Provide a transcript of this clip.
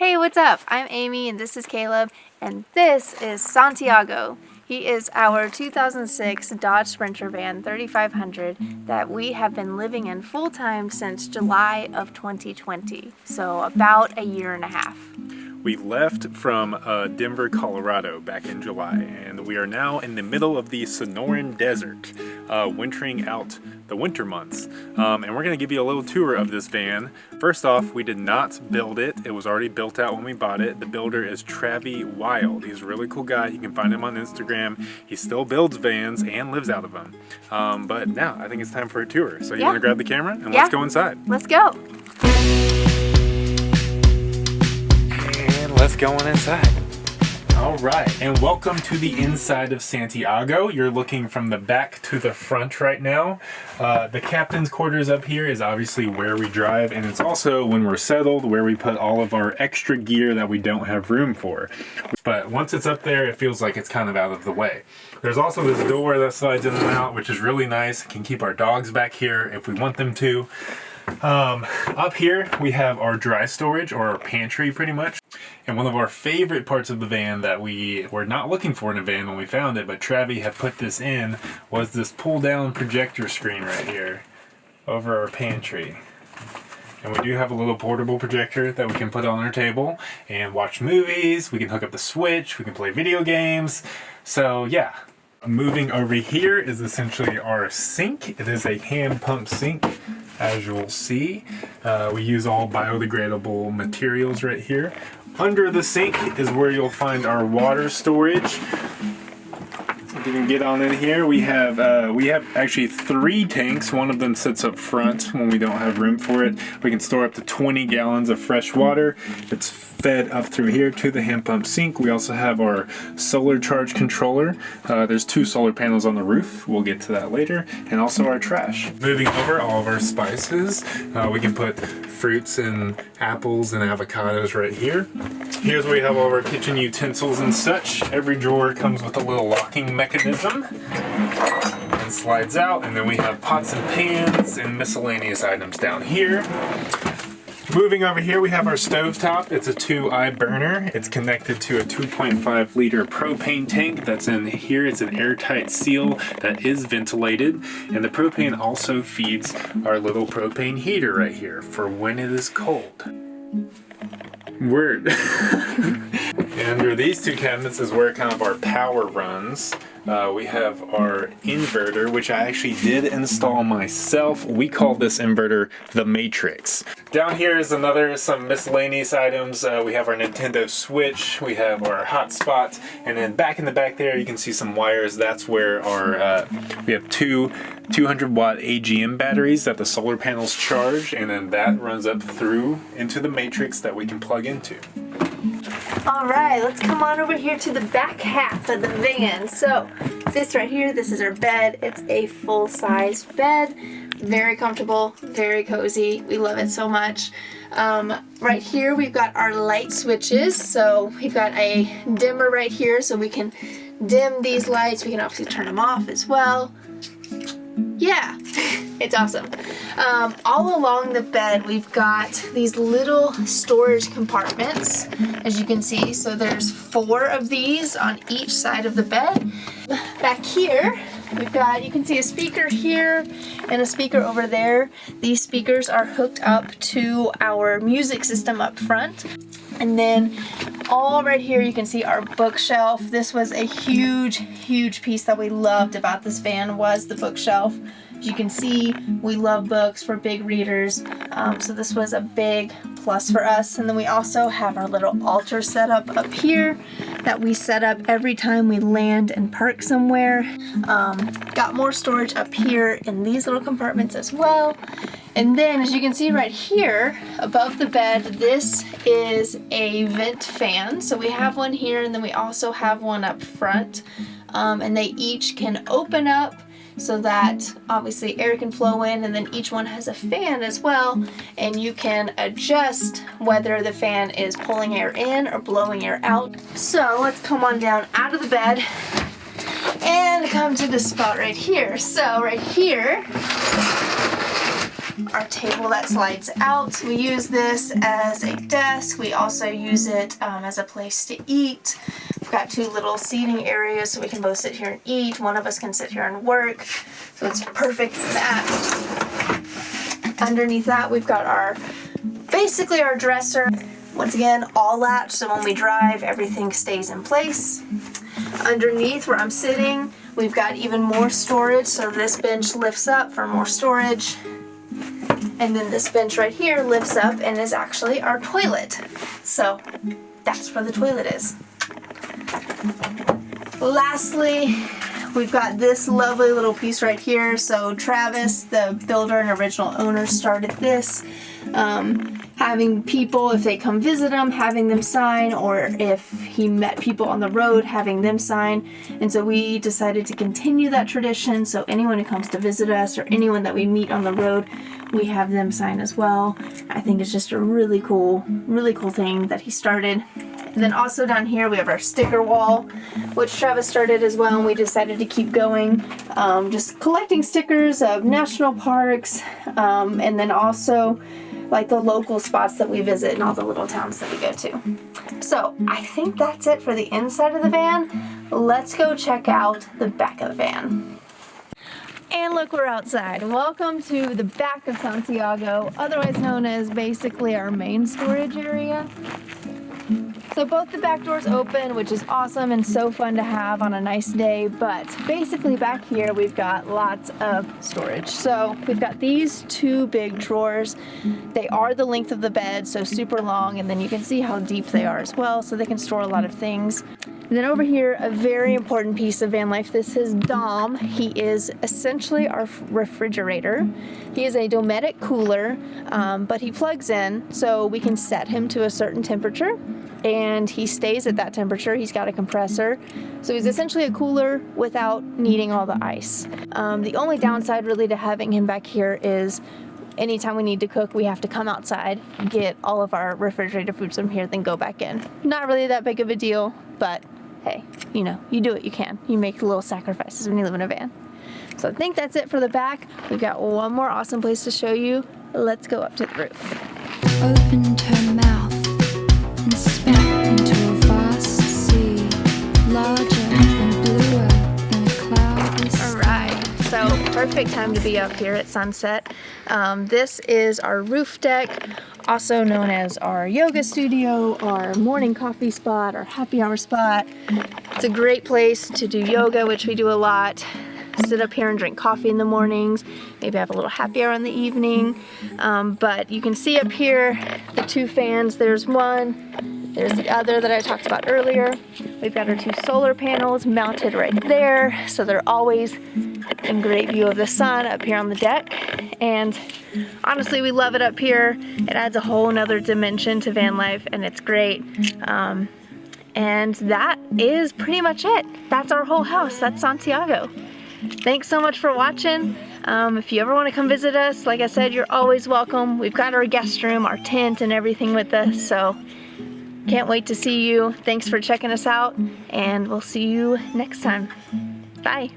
Hey, what's up? I'm Amy and this is Caleb, and this is Santiago. He is our 2006 Dodge Sprinter van 3500 that we have been living in full-time since July of 2020, so about a year and a half. We left from Denver, Colorado back in July, and we are now in the middle of the Sonoran Desert, wintering out the winter months. And we're going to give you a little tour of this van. First off, we did not build it. It was already built out when we bought it. The builder is Travi Wild. He's a really cool guy. You can find him on Instagram. He still builds vans and lives out of them. But now I think it's time for a tour. So you want to grab the camera and let's go inside. Let's go. Let's go on inside. All right, and welcome to the inside of Santiago. You're looking from the back to the front right now. The captain's quarters up here is obviously where we drive, and it's also, when we're settled, where we put all of our extra gear that we don't have room for. But once it's up there, it feels like it's kind of out of the way. There's also this door that slides in and out, which is really nice. Can keep our dogs back here if we want them to. Up here we have our dry storage, or our pantry pretty much. And one of our favorite parts of the van that we were not looking for in a van when we found it, but Travi had put this in, was this pull down projector screen right here over our pantry. And we do have a little portable projector that we can put on our table and watch movies. We can hook up the Switch, we can play video games. So yeah. Moving over here is essentially our sink. It is a hand pump sink, as you'll see. We use all biodegradable materials right here. Under the sink is where you'll find our water storage. If you can get on in here, we have actually 3 tanks. One of them sits up front when we don't have room for it. We can store up to 20 gallons of fresh water. It's fed up through here to the hand pump sink. We also have our solar charge controller. There's 2 solar panels on the roof. We'll get to that later. And also our trash. Moving over, all of our spices. We can put fruits and apples and avocados right here. Here's where we have all of our kitchen utensils and such. Every drawer comes with a little locking mechanism and slides out. And then we have pots and pans and miscellaneous items down here. Moving over here, we have our stovetop. It's a 2-eye burner. It's connected to a 2.5 liter propane tank that's in here. It's an airtight seal that is ventilated. And the propane also feeds our little propane heater right here for when it is cold. Word. And under these 2 cabinets is where kind of our power runs. We have our inverter, which I actually did install myself. We call this inverter the Matrix. Down here is some miscellaneous items. We have our Nintendo Switch, we have our hotspot, and then back in the back there you can see some wires. That's where our we have 2 200-watt AGM batteries that the solar panels charge, and then that runs up through into the Matrix that we can plug into. Alright, let's come on over here to the back half of the van. So, this right here, this is our bed. It's a full-size bed. Very comfortable, very cozy. We love it so much. Right here, we've got our light switches. So, we've got a dimmer right here, so we can dim these lights. We can obviously turn them off as well. Yeah, it's awesome. All along the bed, we've got these little storage compartments, as you can see. So there's 4 of these on each side of the bed. Back here, we've got, you can see a speaker here and a speaker over there. These speakers are hooked up to our music system up front. And then all right here you can see our bookshelf. This was a huge piece that we loved about this van, was the bookshelf. As you can see, we love books, we're big readers, so this was a big plus for us. And then we also have our little altar set up here that we set up every time we land and park somewhere. Got more storage up here in these little compartments as well. And then, as you can see right here above the bed, this is a vent fan. So we have one here, and then we also have one up front, and they each can open up so that obviously air can flow in, and then each one has a fan as well, and you can adjust whether the fan is pulling air in or blowing air out. So let's come on down out of the bed and come to this spot right here. So right here our table that slides out. We use this as a desk. We also use it as a place to eat. We've got 2 little seating areas so we can both sit here and eat. One of us can sit here and work. So it's perfect for that. Underneath that, we've got basically our dresser. Once again, all latch, so when we drive, everything stays in place. Underneath where I'm sitting, we've got even more storage, so this bench lifts up for more storage. And then this bench right here lifts up and is actually our toilet. So that's where the toilet is. Lastly, we've got this lovely little piece right here. So Travis, the builder and original owner, started this. Having people, if they come visit him, having them sign, or if he met people on the road, having them sign. And so we decided to continue that tradition. So anyone who comes to visit us or anyone that we meet on the road, we have them sign as well. I think it's just a really cool thing that he started. And then also down here we have our sticker wall, which Travis started as well, and we decided to keep going. Just collecting stickers of national parks, and then also like the local spots that we visit and all the little towns that we go to. So I think that's it for the inside of the van. Let's go check out the back of the van. And look, we're outside. Welcome to the back of Santiago, otherwise known as basically our main storage area. So both the back doors open, which is awesome and so fun to have on a nice day, but basically back here we've got lots of storage. So we've got these 2 big drawers. They are the length of the bed, so super long, and then you can see how deep they are as well, so they can store a lot of things. And then over here, a very important piece of van life. This is Dom. He is essentially our refrigerator. He is a Dometic cooler, but he plugs in, so we can set him to a certain temperature, and he stays at that temperature. He's got a compressor, so he's essentially a cooler without needing all the ice. The only downside really to having him back here is anytime we need to cook, we have to come outside, get all of our refrigerated foods from here, then go back in. Not really that big of a deal, but hey, you know, you do what you can. You make little sacrifices when you live in a van. So I think that's it for the back. We've got one more awesome place to show you. Let's go up to the roof. Opened her mouth and spat into a vast sea, larger and bluer than a cloudless sky. Alright, so perfect time to be up here at sunset. This is our roof deck, also known as our yoga studio, our morning coffee spot, our happy hour spot. It's a great place to do yoga, which we do a lot. Sit up here and drink coffee in the mornings, maybe have a little happy hour in the evening. But you can see up here the 2 fans. There's one, there's the other that I talked about earlier. We've got our 2 solar panels mounted right there, so they're always in great view of the sun up here on the deck. And honestly, we love it up here. It adds a whole nother dimension to van life, and it's great. And that is pretty much it. That's our whole house. That's Santiago. Thanks so much for watching. If you ever want to come visit us, like I said, you're always welcome. We've got our guest room, our tent, and everything with us, so can't wait to see you. Thanks for checking us out, and we'll see you next time. Bye.